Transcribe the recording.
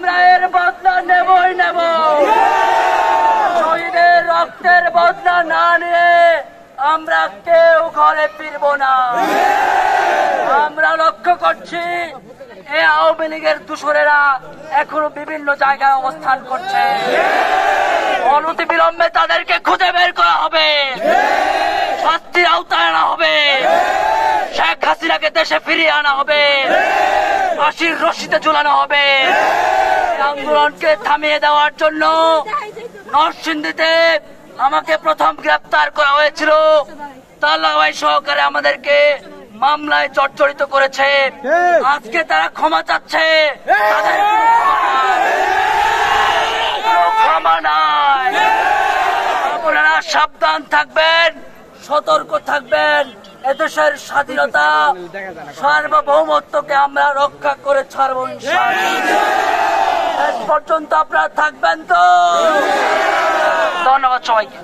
আমরা এর বদলা নেবই নেব। শহীদের রক্তের বদলা না নিয়ে আমরা কেউ ঘরে ফিরব না। আমরা লক্ষ্য করছি এই আওয়ামী লীগের দূষরেরা এখনো বিভিন্ন জায়গায় অবস্থান করছে। অনতিবিলম্বে তাদেরকে খুঁজে বের করা হবে, শাস্তির আওতায় আনা হবে, শেখ হাসিনাকে দেশে ফিরিয়ে আনা হবে, ফাঁসির রশিতে ঝুলানো হবে। আন্দোলনকে থামিয়ে দেওয়ার জন্য নরসিংদীতে আমাকে প্রথম গ্রেপ্তার করা হয়েছিল। তাল্লাভাই সহকারে আমাদেরকে মামলায় জর্জরিত করেছে। আজকে তারা ক্ষমা চাচ্ছে, তাদের ক্ষমা নাই। আপনারা সাবধান থাকবেন, সতর্ক থাকবেন। এদেশের স্বাধীনতা সার্বভৌমত্বকে আমরা রক্ষা করে ছাড়বো ইনশাআল্লাহ। শেষ পর্যন্ত আপনারা থাকবেন তো? ধন্যবাদ সবাইকে।